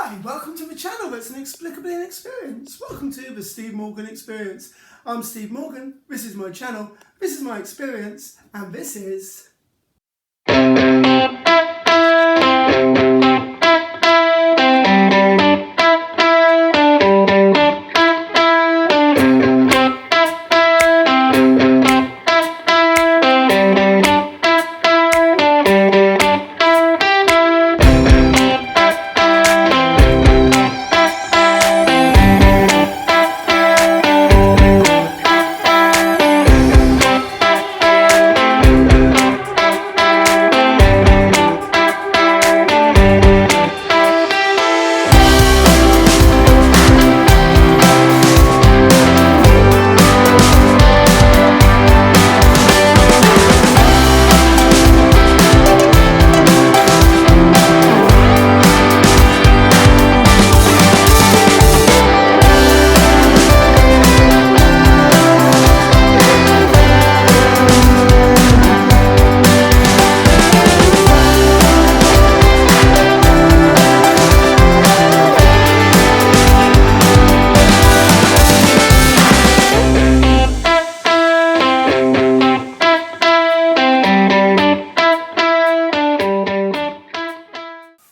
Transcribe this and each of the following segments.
Hi, welcome to the channel that's inexplicably inexperienced. Welcome to the Steve Morgan Experience. I'm Steve Morgan, this is my channel, this is my experience, and this is...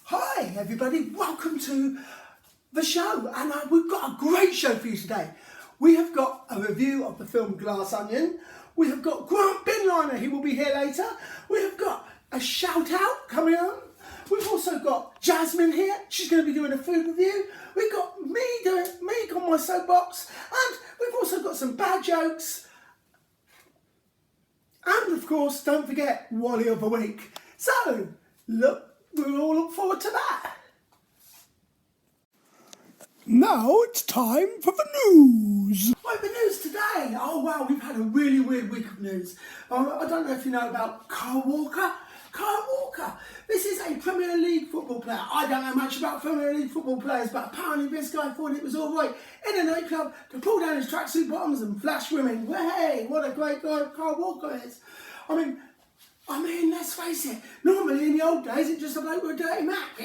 Hi everybody, welcome to the show, and we've got a great show for you today. We have got a review of the film Glass Onion. We have got Grant Binliner, he will be here later. We have got a shout out coming on. We've also got Jasmine here, she's going to be doing a food review. We've got me on my soapbox, and we've also got some bad jokes. And of course, don't forget Wally of the Week. So, we'll all look forward to that. Now it's time for the news. Right, the news today. Oh wow, we've had a really weird week of news. I don't know if you know about Kyle Walker. Kyle Walker. This is a Premier League football player. I don't know much about Premier League football players, but apparently this guy thought it was all right in a nightclub to pull down his tracksuit bottoms and flash women. Well, hey, what a great guy Kyle Walker is. I mean, let's face it, normally in the old days it just a bloke with a dirty Mac.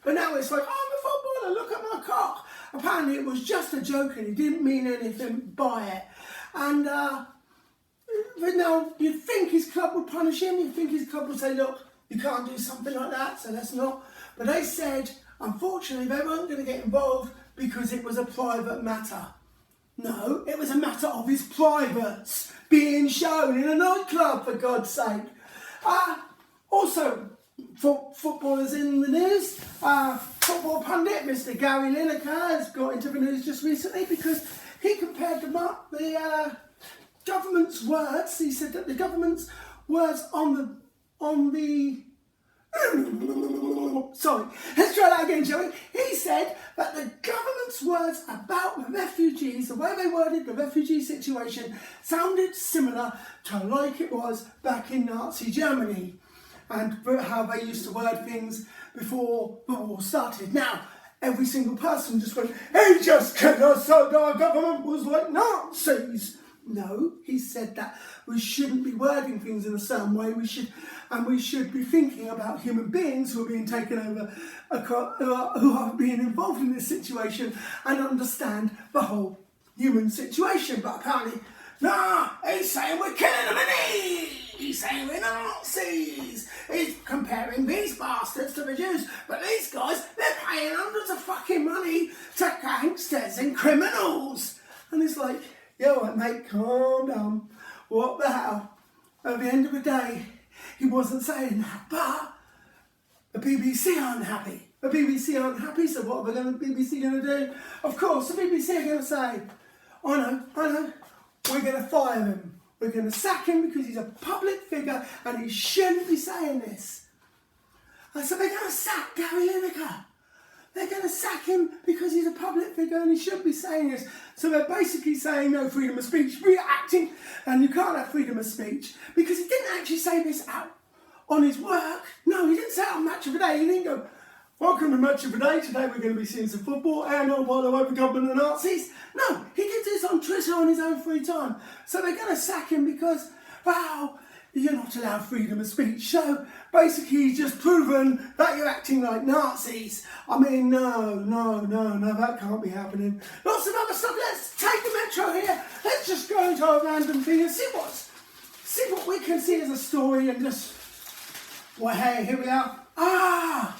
But now it's like, oh, I'm a footballer, look at my cock. Apparently it was just a joke and he didn't mean anything by it. And but now you'd think his club would punish him, you'd think his club would say, look, you can't do something like that, so let's not. But they said, unfortunately, they weren't going to get involved because it was a private matter. No, it was a matter of his privates being shown in a nightclub, for God's sake. Also, for footballers in the news, football pundit Mr. Gary Lineker has got into the news just recently because he compared the government's words. He said that the government's words on the sorry, let's try that again, shall we? He said that the government's words about the refugees, the way they worded the refugee situation, sounded similar to like it was back in Nazi Germany and how they used to word things before the war started. Now, every single person just went, he just cannot say our government was like Nazis. No, he said that we shouldn't be wording things in a certain way. We should be thinking about human beings who are being taken over, who are being involved in this situation, and understand the whole human situation. But apparently, nah, he's saying we're killing them, and he's saying we're Nazis. He's comparing these bastards to the Jews, but these guys, they're paying hundreds of fucking money to gangsters and criminals. And it's like, yo, right, mate, calm down. What the hell? At the end of the day, he wasn't saying that, but the BBC aren't happy. The BBC aren't happy, so what are the BBC going to do? Of course, the BBC are going to say, I know, we're going to fire him. We're going to sack him because he's a public figure and he shouldn't be saying this. And so they're going to sack Gary Lineker. They're going to sack him because he's a public figure and he shouldn't be saying this. So they're basically saying no freedom of speech, reacting, and you can't have freedom of speech because he didn't actually say this out on his work. No, he didn't say it on Match of the Day. He didn't go, welcome to Match of the Day. Today we're going to be seeing some football and by the way, the government and Nazis. No, he did this on Twitter on his own free time. So they're going to sack him because, wow, you're not allowed freedom of speech. So basically he's just proven that you're acting like Nazis. I mean, no, that can't be happening. Lots of other stuff. Let's take the metro here. Let's just go into a random thing and see what we can see as a story and just, well, hey, here we are. Ah,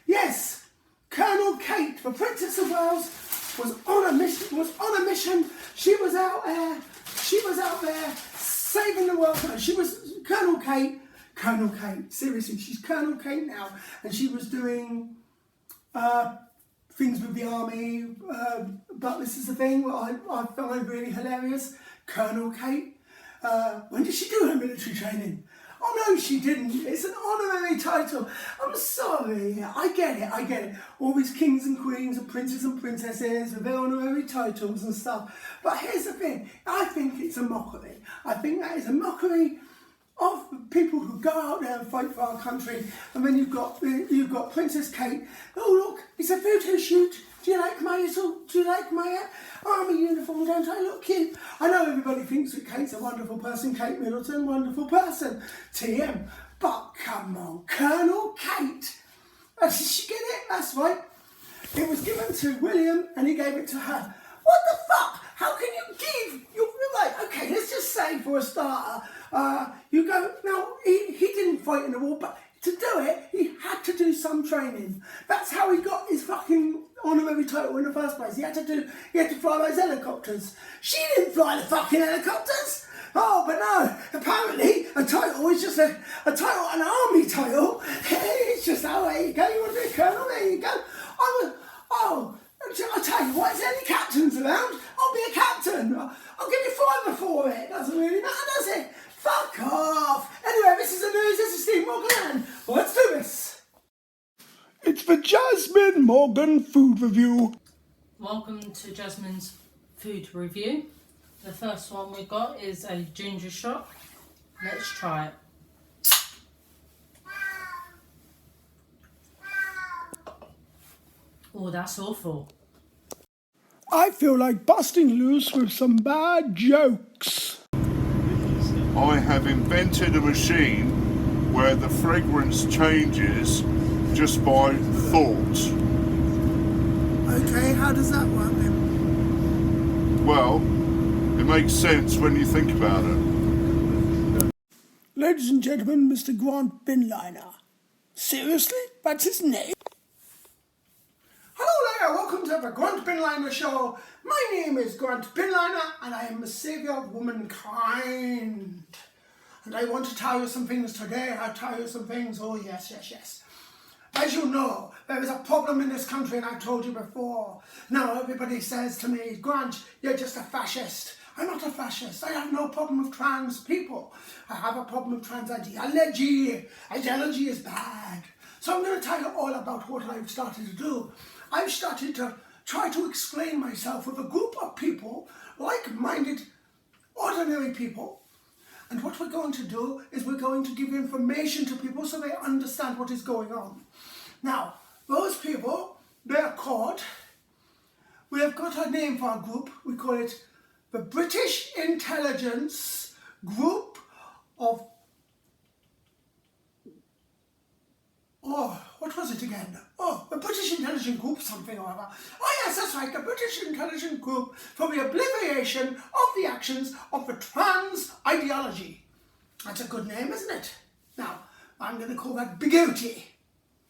yes, Colonel Kate, the Princess of Wales, was on a mission. She was out there saving the world. She was Colonel Kate, seriously, she's Colonel Kate now, and she was doing things with the army, but this is the thing what I find really hilarious. Colonel Kate, when did she do her military training? Oh no, she didn't. It's an honorary title. I'm sorry. I get it. All these kings and queens and princes and princesses with their honorary titles and stuff. But here's the thing. I think it's a mockery. I think that is a mockery of people who go out there and fight for our country. And then you've got Princess Kate. Oh look, it's a photo shoot. Do you like my army uniform? Don't I look cute? I know everybody thinks that Kate's a wonderful person, Kate Middleton, wonderful person, TM. But come on, Colonel Kate. Did she get it? That's right. It was given to William and he gave it to her. What the fuck? How can you give? You're right. Okay, let's just say for a starter, you go. Now he didn't fight in the war, but to do it, he had to do some training. That's how he got his fucking honorary title in the first place. He had to fly those helicopters. She didn't fly the fucking helicopters. Oh, but no, apparently a title is just a title, an army title. It's just, oh, there you go, you want to be a colonel, there you go. I'll tell you what, is there any captains around? I'll be a captain. I'll give you $5 for it. Doesn't really matter, does it? Fuck off. Anyway, this is the news. This is Steve Morgan. Well, let's do this. It's the Jasmine Morgan Food Review. Welcome to Jasmine's Food Review. The first one we got is a ginger shot. Let's try it. Oh, that's awful. I feel like busting loose with some bad jokes. I have invented a machine where the fragrance changes just by thought. Okay, how does that work then? Well, it makes sense when you think about it. Ladies and gentlemen, Mr. Grant Binliner. Seriously? That's his name? Hello there, welcome to the Grant Binliner Show. My name is Grant Binliner and I am the saviour of womankind. And I want to tell you some things today. I'll tell you some things, oh yes. As you know, there is a problem in this country and I've told you before. Now everybody says to me, Grant, you're just a fascist. I'm not a fascist. I have no problem with trans people. I have a problem with trans ideology. Ideology is bad. So I'm going to tell you all about what I've started to do. I've started to try to explain myself with a group of people, like-minded, ordinary people. And what we're going to do is we're going to give information to people so they understand what is going on. Now, those people, they're called, we have got a name for our group. We call it the British Intelligence Group of, what was it again? The British Intelligence Group something or other. Oh yes, that's right, the British Intelligence Group for the obliteration of the actions of the trans ideology. That's a good name, isn't it? Now, I'm going to call that Bigotry.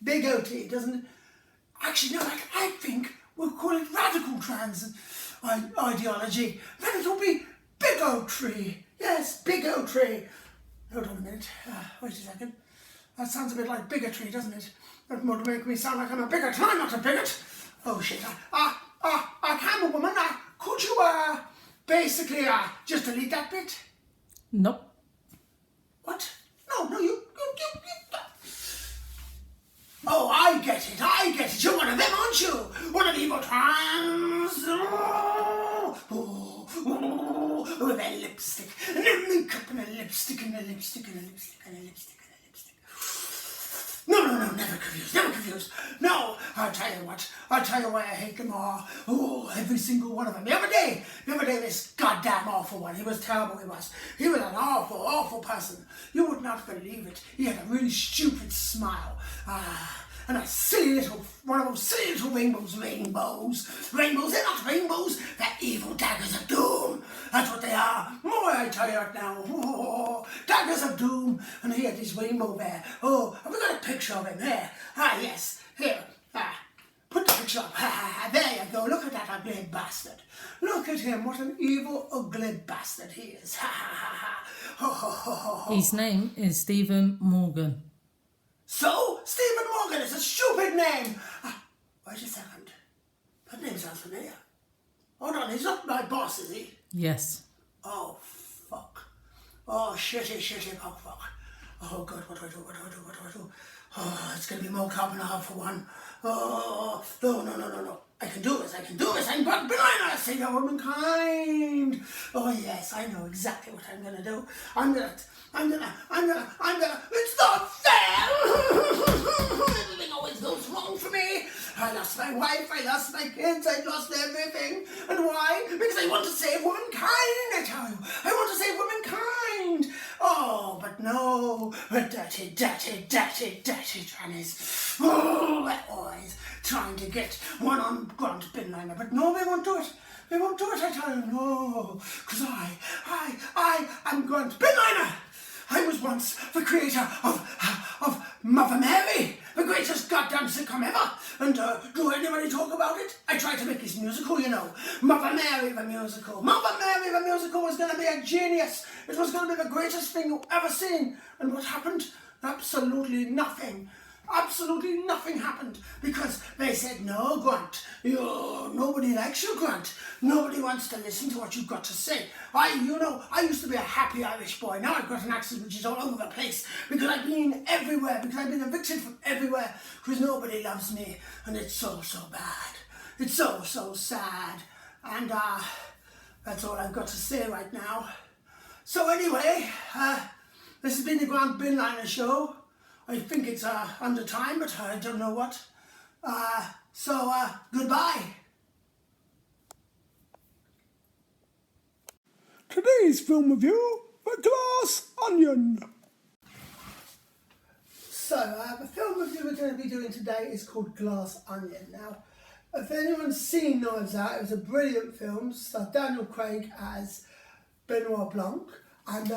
Bigotry, doesn't it? Actually, no, I think we'll call it radical trans ideology. Then it'll be bigotry. Yes, bigotry. Hold on a minute. Wait a second. That sounds a bit like bigotry, doesn't it? That would make me sound like I'm a bigot. I'm not a bigot. Oh shit. Camera woman, could you basically just delete that bit? Nope. What? No, you. Oh, I get it. You're one of them, aren't you? One of the evil trans. With their lipstick, and their makeup, and their lipstick, and their lipstick, and their lipstick, and their lipstick, and their lipstick. No, never confused. No, I tell you what, I hate them all. Oh, every single one of them. The other day, this goddamn awful one, he was terrible, he was. He was an awful, awful person. You would not believe it. He had a really stupid smile. And a silly little, one of those silly little rainbows. Rainbows, they're not rainbows, they're evil daggers of doom. That's what they are. Oh, I tell you right now. Oh, daggers of doom. And he had this rainbow there. Oh, have we got a picture of him here? Ah, yes. Here. Put the picture up. There you go. Look at that ugly bastard. Look at him. What an evil, ugly bastard he is. His name is Stephen Morgan. So, Stephen Morgan is a stupid name. Wait a second. That name sounds familiar. Hold on, he's not my boss, is he? Yes. Oh, fuck. Oh, shitty, fuck. Oh, God, what do I do? Oh, it's going to be more carbonara for one. Oh, no. I can do this. I'm but benign, Savior of womankind. Oh, yes, I know exactly what I'm going to do. I'm gonna, it's not fair. Everything always goes wrong for me. I lost my wife, I lost my kids, I lost everything. And why? Because I want to save womankind, I tell you. I want to save womankind. Oh, but no. Dirty trannies. Oh, they're always trying to get one on Grant Binliner. But no, they won't do it. I tell you, no. Because I am Grant Binliner. I was once the creator of Mother Mary, the greatest goddamn sitcom ever. And do anybody talk about it? I tried to make this musical, you know. Mother Mary the musical. Mother Mary the musical was going to be a genius. It was going to be the greatest thing you've ever seen. And what happened? Absolutely nothing. Absolutely nothing happened because they said, no, Grant, nobody likes you, Grant. Nobody wants to listen to what you've got to say. I used to be a happy Irish boy. Now I've got an accent which is all over the place because I've been everywhere, because I've been evicted from everywhere, because nobody loves me, and it's so bad. It's so sad. And that's all I've got to say right now. So anyway, this has been the Grant Binliner Show. I think it's under time, but I don't know what. So goodbye. Today's film review, The Glass Onion. So the film review we're going to be doing today is called Glass Onion. Now, if anyone's seen Knives Out, it was a brilliant film. Starred Daniel Craig as Benoit Blanc, and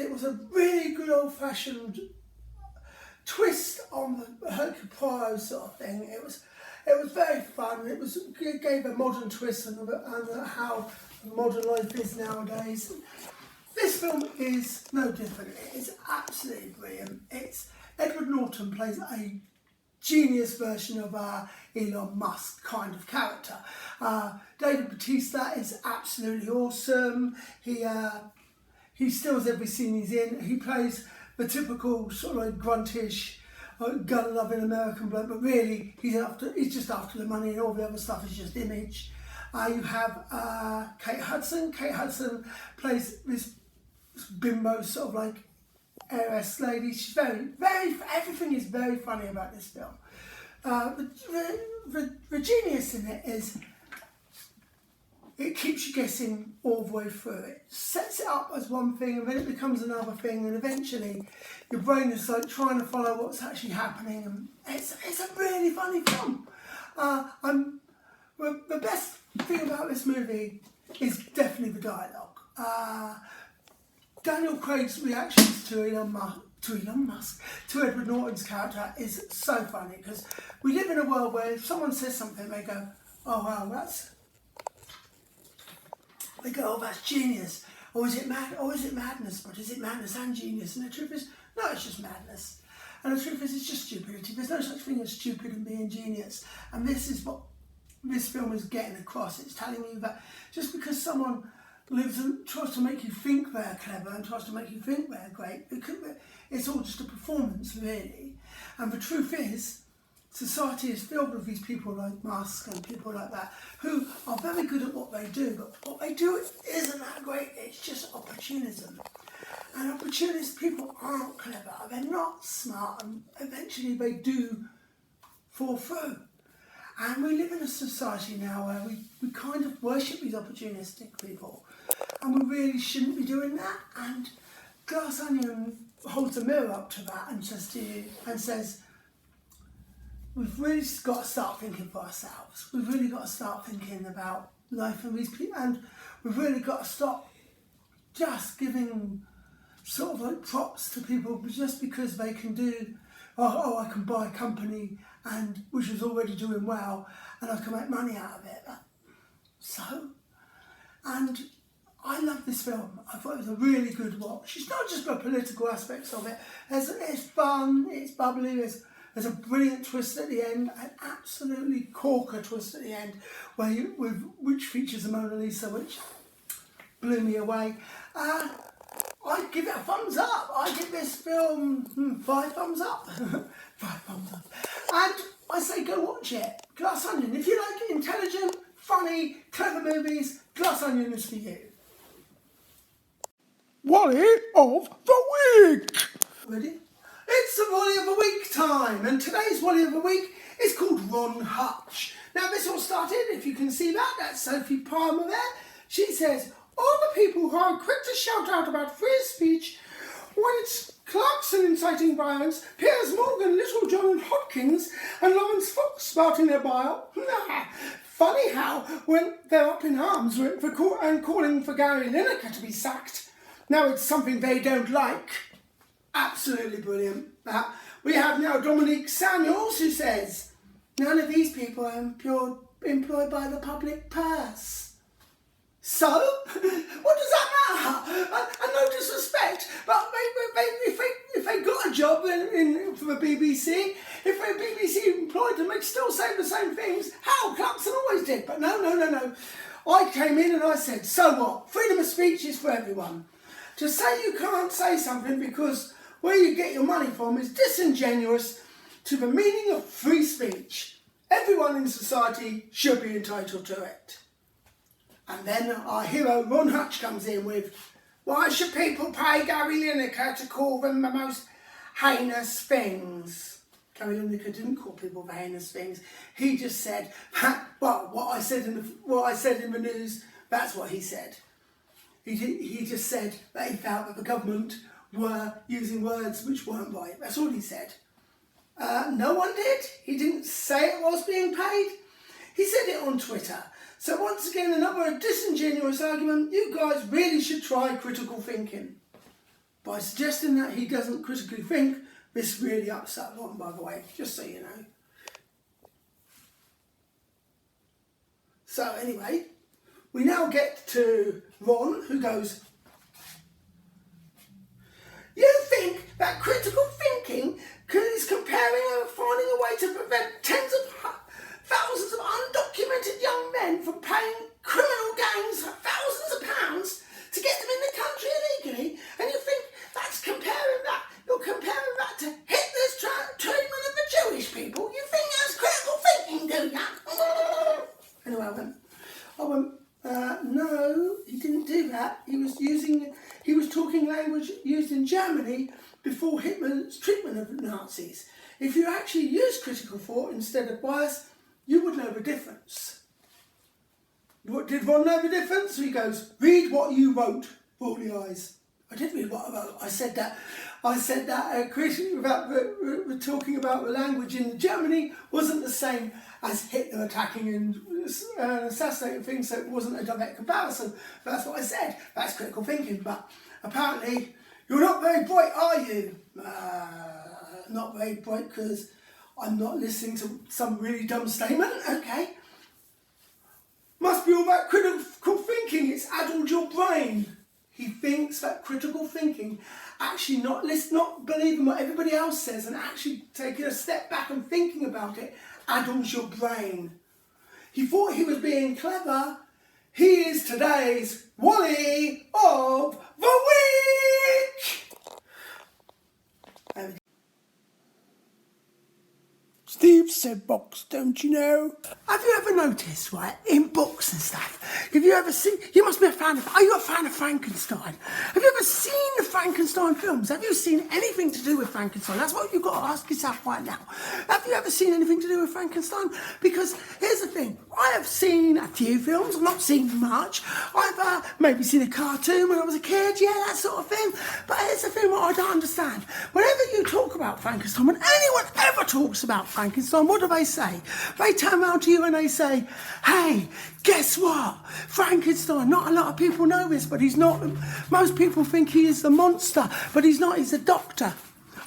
it was a really good old-fashioned twist on the Hercule Poirot sort of thing. It was very fun. It gave a modern twist on how modern life is nowadays. This film is no different. It's absolutely brilliant. Edward Norton plays a genius version of Elon Musk kind of character. David Bautista is absolutely awesome. He steals every scene he's in. He plays the typical sort of like gruntish, gun-loving American bloke, but really he's just after the money, and all the other stuff is just image. You have Kate Hudson. Kate Hudson plays this bimbo sort of like heiress lady. She's very, everything is very funny about this film. The genius in it is it keeps you guessing all the way through. It sets it up as one thing, and then it becomes another thing, and eventually your brain is like trying to follow what's actually happening, and it's a really funny film. The best thing about this movie is definitely the dialogue. Daniel Craig's reactions to Edward Norton's character is so funny, because we live in a world where if someone says something, they go, oh wow, that's genius. Or is it madness? But is it madness and genius? And the truth is, no, it's just madness. And the truth is, it's just stupidity. There's no such thing as stupid and being genius. And this is what this film is getting across. It's telling you that just because someone lives and tries to make you think they're clever and tries to make you think they're great, it's all just a performance, really. And the truth is, society is filled with these people like Musk and people like that who are very good at what they do, but what they do isn't that great. It's just opportunism. And opportunist people aren't clever, they're not smart, and eventually they do fall through. And we live in a society now where we kind of worship these opportunistic people, and we really shouldn't be doing that. And Glass Onion holds a mirror up to that and says to you, and says, we've really got to start thinking for ourselves. We've really got to start thinking about life and these people, and we've really got to stop just giving sort of like props to people just because they can do, I can buy a company and which is already doing well and I can make money out of it. So, and I love this film. I thought it was a really good watch. It's not just the political aspects of it. It's fun, it's bubbly, there's a brilliant twist at the end, an absolutely corker twist at the end, which features the Mona Lisa, which blew me away. I'd give it a thumbs up. I give this film 5 thumbs up. 5 thumbs up. And I say go watch it. Glass Onion. If you like intelligent, funny, clever movies, Glass Onion is for you. Wally of the Week! Ready? It's the Wally of the Week time, and today's Wally of the Week is called Ron Hutch. Now this all started, if you can see that's Sophie Palmer there. She says, all the people who are quick to shout out about free speech when it's Clarkson inciting violence, Piers Morgan, Little John Hopkins and Lawrence Fox spouting their bile. Funny how when they're up in arms and calling for Gary Lineker to be sacked, now it's something they don't like. Absolutely brilliant. We have now Dominique Samuels who says, none of these people are employed by the public purse. So, what does that matter? And no disrespect, but if they got a job for the BBC, if the BBC employed them, they'd still say the same things. How Clarkson always did. But no. I came in and I said, so what? Freedom of speech is for everyone. To say you can't say something because where you get your money from is disingenuous to the meaning of free speech. Everyone in society should be entitled to it. And then our hero Ron Hutch comes in with, why should people pay Gary Lineker to call them the most heinous things? Gary Lineker didn't call people the heinous things. He just said, well, what I said in the news, that's what he said. He just said that he felt that the government were using words which weren't right. That's all he said. No one did. He didn't say it was being paid. He said it on Twitter. So once again, another disingenuous argument. You guys really should try critical thinking. By suggesting that he doesn't critically think, this really upset Ron, by the way, just so you know. So anyway, we now get to Ron, who goes, you think that critical thinking is comparing and finding a way to prevent tens of thousands of undocumented young men from paying criminal gangs thousands of pounds to get them in the country illegally, and you think you're comparing that to Hitler's treatment of the Jewish people? You think that's critical thinking, do you? Anyway, I went, no, he didn't do that. He was talking language used in Germany before Hitler's treatment of Nazis. If you actually use critical thought instead of bias, you would know the difference. What did Ron know the difference? He goes, read what you wrote, Brawley Eyes. I did read what I wrote. I said that talking about the language in Germany wasn't the same as Hitler attacking and assassinating things, so it wasn't a direct comparison. That's what I said. That's critical thinking. But apparently, you're not very bright, are you? Not very bright because I'm not listening to some really dumb statement. Okay. Must be all about critical thinking. It's addled your brain. He thinks that critical thinking, actually not believing what everybody else says and actually taking a step back and thinking about it, addles your brain. He thought he was being clever. He is today's Wally of the Week. Steve said box, don't you know? Have you ever noticed, right, in books and stuff, have you ever seen, you must be a fan of, are you a fan of Frankenstein? Have you ever seen the Frankenstein films? Have you seen anything to do with Frankenstein? That's what you've got to ask yourself right now. Have you ever seen anything to do with Frankenstein? Because here's the thing, I have seen a few films, I've not seen much. I've maybe seen a cartoon when I was a kid, yeah, that sort of thing. But here's the thing, what I don't understand. Whenever you talk about Frankenstein, when anyone ever talks about Frankenstein, what do they say? They turn around to you and they say, hey, guess what? Frankenstein, not a lot of people know this, but he's not, most people think he is the monster, but he's not, he's a doctor.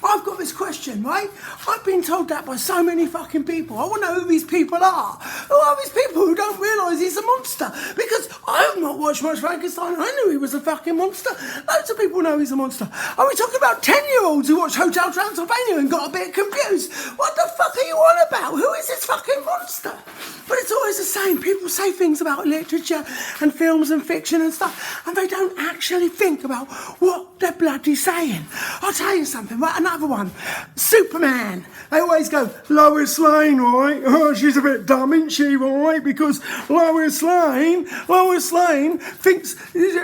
I've got this question, right? I've been told that by so many fucking people. I want to know who these people are. Who are these people who don't realise he's a monster? Because I have not watched much Frankenstein. I knew he was a fucking monster. Loads of people know he's a monster. Are we talking about 10-year-olds who watched Hotel Transylvania and got a bit confused? What the fuck are you on about? Who is this fucking monster? But it's always the same. People say things about literature and films and fiction and stuff, and they don't actually think about what they're bloody saying. I'll tell you something, right? Another one, Superman. They always go, Lois Lane, right? Oh, she's a bit dumb, isn't she, right? Because Lois Lane thinks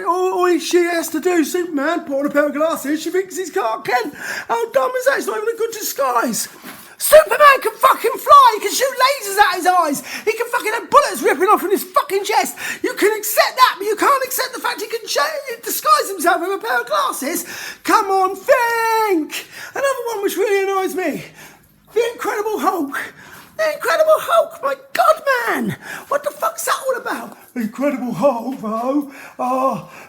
all she has to do, Superman, put on a pair of glasses, she thinks he's Clark Kent. How dumb is that? It's not even a good disguise. Superman can fucking fly, he can shoot lasers out his eyes, he can fucking have bullets ripping off in his fucking chest. You can accept that, but you can't accept the fact he can disguise himself with a pair of glasses. Come on, think! Another one which really annoys me, the Incredible Hulk. The Incredible Hulk, my God, man! What the fuck's that all about? Incredible Hulk, though.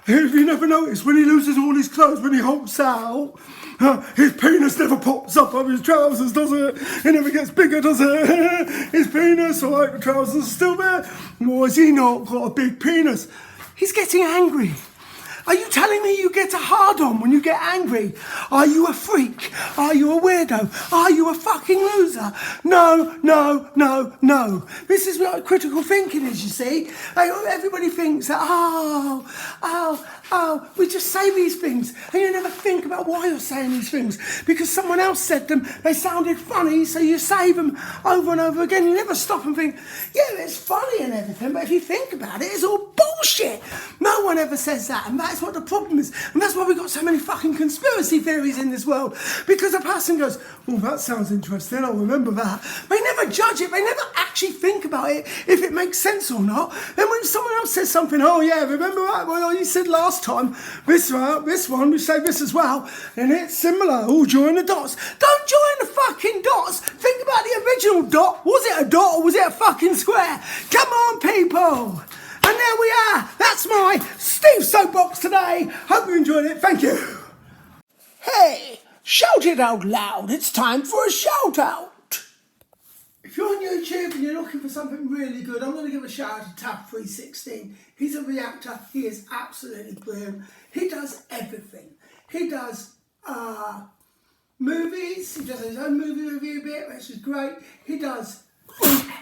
If you never noticed, when he loses all his clothes, when he hulks out, his penis never pops up his trousers, does it? It never gets bigger, does it? His penis, alright, the trousers are still there. Or has he not got a big penis? He's getting angry. Are you telling me you get a hard-on when you get angry? Are you a freak? Are you a weirdo? Are you a fucking loser? No, no, no, no. This is what critical thinking is, you see. Everybody thinks that, we just say these things and you never think about why you're saying these things. Because someone else said them, they sounded funny, so you say them over and over again. You never stop and think, yeah, it's funny and everything, but if you think about it, it's all bullshit. No one ever says that, and that's what the problem is. And that's why we've got so many fucking conspiracy theories in this world. Because a person goes, oh, that sounds interesting, I'll remember that. They never judge it, they never actually think about it, if it makes sense or not. Then when someone else says something, oh yeah, remember that? Well, you said last time, this one, we say this as well, and it's similar. Oh, join the dots. Don't join the fucking dots. Think about the original dot. Was it a dot or was it a fucking square? Come on, people. And there we are. That's my Steve Soapbox today. Hope you enjoyed it. Thank you. Hey, shout it out loud. It's time for a shout out. If you're on YouTube and you're looking for something really good, I'm going to give a shout out to Tab316. He's a reactor. He is absolutely brilliant. He does everything. He does movies. He does his own movie review bit, which is great. He does...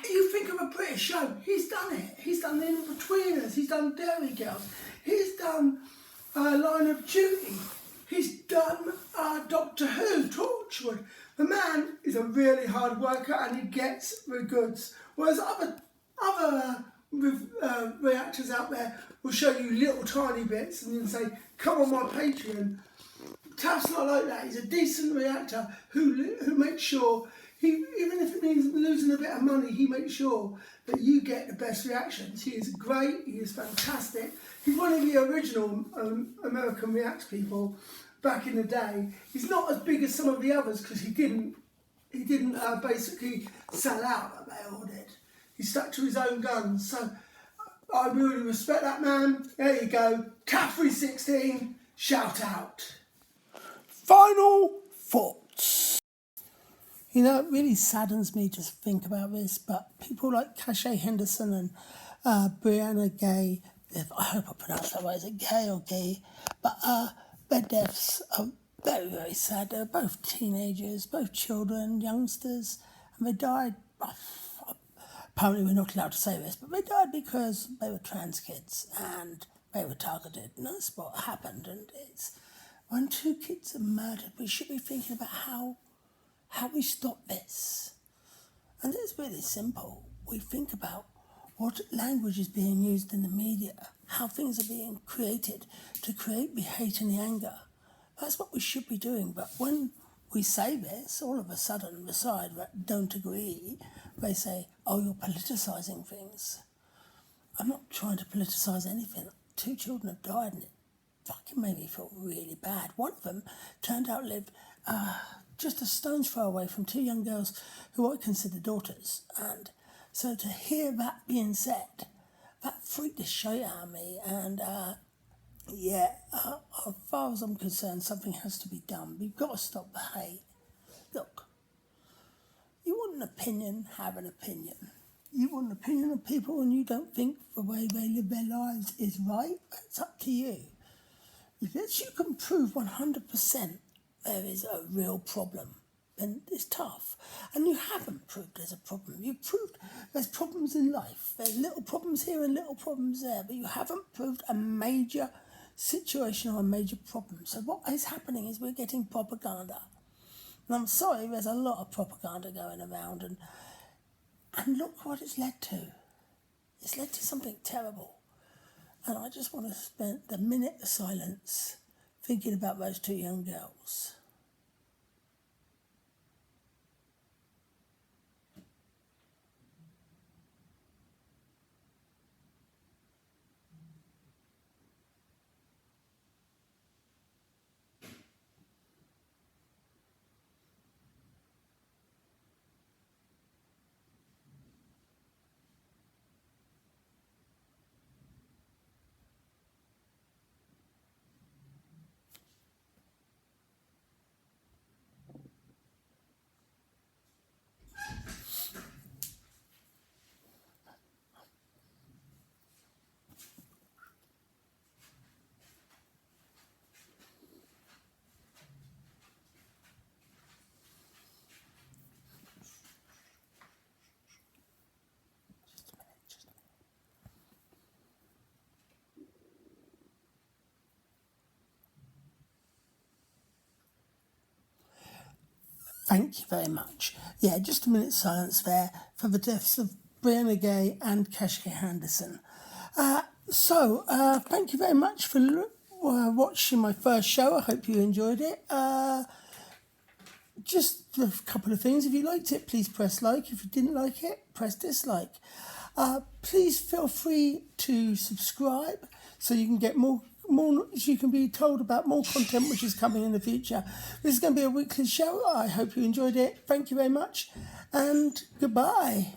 You think of a British show, he's done it. He's done The In-Betweeners, he's done Dairy Girls, he's done Line of Duty, he's done Doctor Who, Torchwood. The man is a really hard worker and he gets the goods. Whereas other reactors out there will show you little tiny bits and then say, come on my Patreon. Tav's not like that. He's a decent reactor who makes sure, even if it means losing a bit of money, he makes sure that you get the best reactions. He is great, he is fantastic. He's one of the original American Reacts people back in the day. He's not as big as some of the others because he didn't basically sell out like they all did. He stuck to his own guns. So I really respect that man. There you go. Cat316, shout out. Final thoughts. You know, it really saddens me to think about this, but people like Cachet Henderson and Brianna Gay, I hope I pronounced that right, is it Gay or Gay? But their deaths are very, very sad. They're both teenagers, both children, youngsters, and they died, apparently we're not allowed to say this, but they died because they were trans kids and they were targeted, and that's what happened. And it's, when two kids are murdered, we should be thinking about how we stop this. And it's really simple. We think about what language is being used in the media, how things are being created to create the hate and the anger. That's what we should be doing. But when we say this, all of a sudden the side that don't agree, they say, oh, you're politicising things. I'm not trying to politicise anything. 2 children have died and it fucking made me feel really bad. One of them turned out lived just a stone's throw away from 2 young girls who I consider daughters. And so to hear that being said, that freaked the shit out of me. And as far as I'm concerned, something has to be done. We've got to stop the hate. Look, you want an opinion, have an opinion. You want an opinion of people and you don't think the way they live their lives is right, it's up to you. If you can prove 100% there is a real problem, then it's tough. And you haven't proved there's a problem. You've proved there's problems in life. There's little problems here and little problems there, but you haven't proved a major situation or a major problem. So what is happening is we're getting propaganda. And I'm sorry, there's a lot of propaganda going around, and look what it's led to. It's led to something terrible. And I just want to spend the minute of silence thinking about those 2 young girls. Thank you very much. Yeah, just a minute's silence there for the deaths of Brianna Gay and Cashier Henderson. Thank you very much for watching my first show. I hope you enjoyed it. Just a couple of things. If you liked it, please press like. If you didn't like it, press dislike. Please feel free to subscribe so you can get more, so you can be told about more content which is coming in the future. This is going to be a weekly show. I hope you enjoyed it. Thank you very much and goodbye.